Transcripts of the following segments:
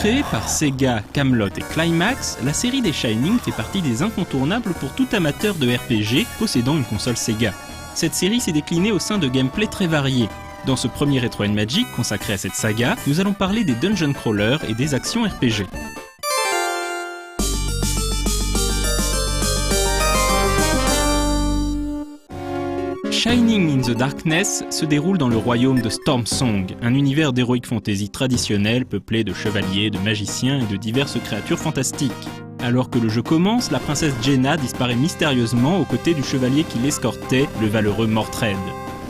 Créée par Sega, Camelot et Climax, la série des Shining fait partie des incontournables pour tout amateur de RPG possédant une console Sega. Cette série s'est déclinée au sein de gameplay très variés. Dans ce premier Retro & Magic consacré à cette saga, nous allons parler des dungeon crawlers et des actions RPG. Shining in the Darkness se déroule dans le royaume de Stormsong, un univers d'heroic fantasy traditionnel peuplé de chevaliers, de magiciens et de diverses créatures fantastiques. Alors que le jeu commence, la princesse Jenna disparaît mystérieusement aux côtés du chevalier qui l'escortait, le valeureux Mordred.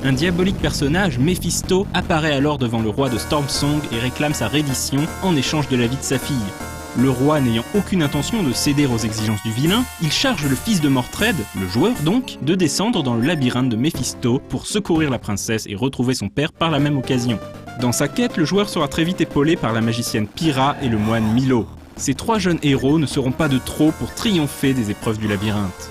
Un diabolique personnage, Mephisto, apparaît alors devant le roi de Stormsong et réclame sa reddition en échange de la vie de sa fille. Le roi n'ayant aucune intention de céder aux exigences du vilain, il charge le fils de Mordred, le joueur donc, de descendre dans le labyrinthe de Mephisto pour secourir la princesse et retrouver son père par la même occasion. Dans sa quête, le joueur sera très vite épaulé par la magicienne Pyra et le moine Milo. Ces trois jeunes héros ne seront pas de trop pour triompher des épreuves du labyrinthe.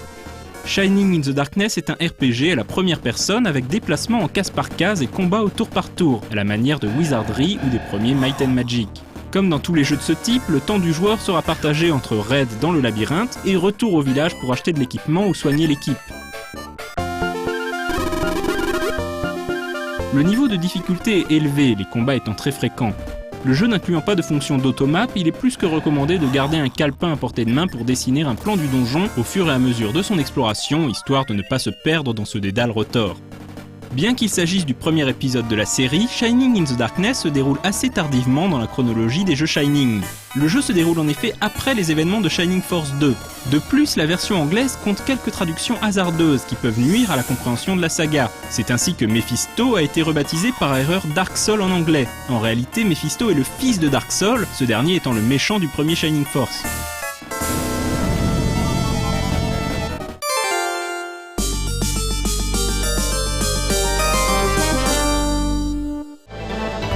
Shining in the Darkness est un RPG à la première personne avec déplacement en case par case et combat au tour par tour, à la manière de Wizardry ou des premiers Might & Magic. Comme dans tous les jeux de ce type, le temps du joueur sera partagé entre raid dans le labyrinthe et retour au village pour acheter de l'équipement ou soigner l'équipe. Le niveau de difficulté est élevé, les combats étant très fréquents. Le jeu n'incluant pas de fonction d'automap, il est plus que recommandé de garder un calepin à portée de main pour dessiner un plan du donjon au fur et à mesure de son exploration, histoire de ne pas se perdre dans ce dédale rotor. Bien qu'il s'agisse du premier épisode de la série, Shining in the Darkness se déroule assez tardivement dans la chronologie des jeux Shining. Le jeu se déroule en effet après les événements de Shining Force 2. De plus, la version anglaise compte quelques traductions hasardeuses qui peuvent nuire à la compréhension de la saga. C'est ainsi que Mephisto a été rebaptisé par erreur Dark Soul en anglais. En réalité, Mephisto est le fils de Dark Soul, ce dernier étant le méchant du premier Shining Force.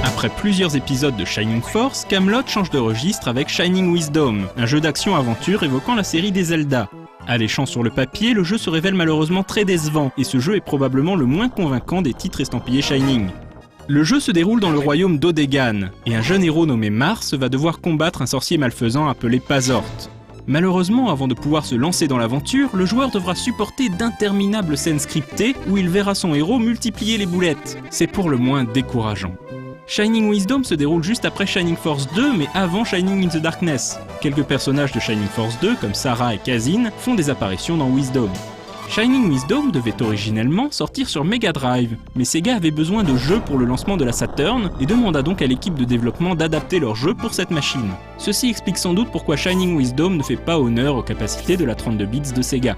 Après plusieurs épisodes de Shining Force, Camelot change de registre avec Shining Wisdom, un jeu d'action-aventure évoquant la série des Zelda. Alléchant sur le papier, le jeu se révèle malheureusement très décevant, et ce jeu est probablement le moins convaincant des titres estampillés Shining. Le jeu se déroule dans le royaume d'Odegan, et un jeune héros nommé Mars va devoir combattre un sorcier malfaisant appelé Pazort. Malheureusement, avant de pouvoir se lancer dans l'aventure, le joueur devra supporter d'interminables scènes scriptées où il verra son héros multiplier les boulettes. C'est pour le moins décourageant. Shining Wisdom se déroule juste après Shining Force 2, mais avant Shining in the Darkness. Quelques personnages de Shining Force 2, comme Sarah et Kazin, font des apparitions dans Wisdom. Shining Wisdom devait originellement sortir sur Mega Drive, mais Sega avait besoin de jeux pour le lancement de la Saturn et demanda donc à l'équipe de développement d'adapter leur jeu pour cette machine. Ceci explique sans doute pourquoi Shining Wisdom ne fait pas honneur aux capacités de la 32 bits de Sega.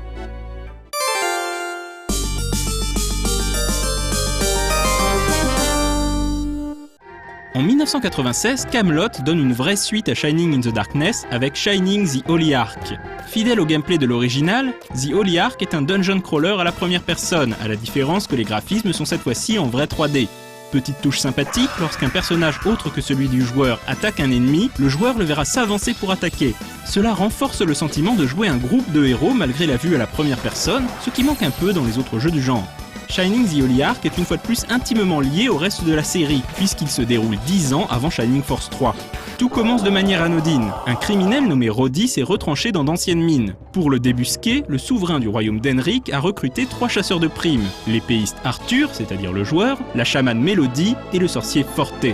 En 1996, Camelot donne une vraie suite à Shining in the Darkness avec Shining the Holy Ark. Fidèle au gameplay de l'original, The Holy Ark est un dungeon crawler à la première personne, à la différence que les graphismes sont cette fois-ci en vrai 3D. Petite touche sympathique, lorsqu'un personnage autre que celui du joueur attaque un ennemi, le joueur le verra s'avancer pour attaquer. Cela renforce le sentiment de jouer un groupe de héros malgré la vue à la première personne, ce qui manque un peu dans les autres jeux du genre. Shining the Holy Ark est une fois de plus intimement lié au reste de la série, puisqu'il se déroule 10 ans avant Shining Force 3. Tout commence de manière anodine. Un criminel nommé Roddy s'est retranché dans d'anciennes mines. Pour le débusquer, le souverain du royaume d'Henrik a recruté 3 chasseurs de primes, l'épéiste Arthur, c'est-à-dire le joueur, la chamane Mélodie et le sorcier Forte.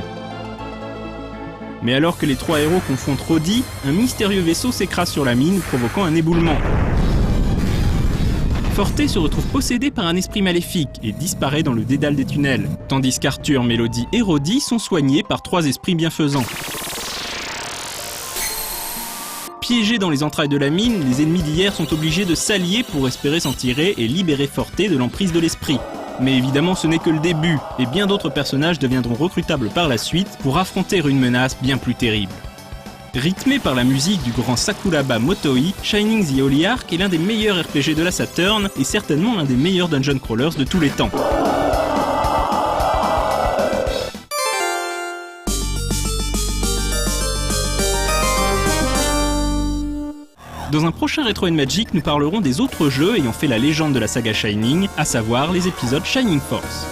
Mais alors que les 3 héros confrontent Roddy, un mystérieux vaisseau s'écrase sur la mine, provoquant un éboulement. Forte se retrouve possédé par un esprit maléfique et disparaît dans le dédale des tunnels, tandis qu'Arthur, Mélodie et Roddy sont soignés par 3 esprits bienfaisants. Piégés dans les entrailles de la mine, les ennemis d'hier sont obligés de s'allier pour espérer s'en tirer et libérer Forte de l'emprise de l'esprit. Mais évidemment ce n'est que le début, et bien d'autres personnages deviendront recrutables par la suite pour affronter une menace bien plus terrible. Rythmé par la musique du grand Sakuraba Motoi, Shining the Holy Ark est l'un des meilleurs RPG de la Saturn et certainement l'un des meilleurs dungeon crawlers de tous les temps. Dans un prochain Retro & Magic, nous parlerons des autres jeux ayant fait la légende de la saga Shining, à savoir les épisodes Shining Force.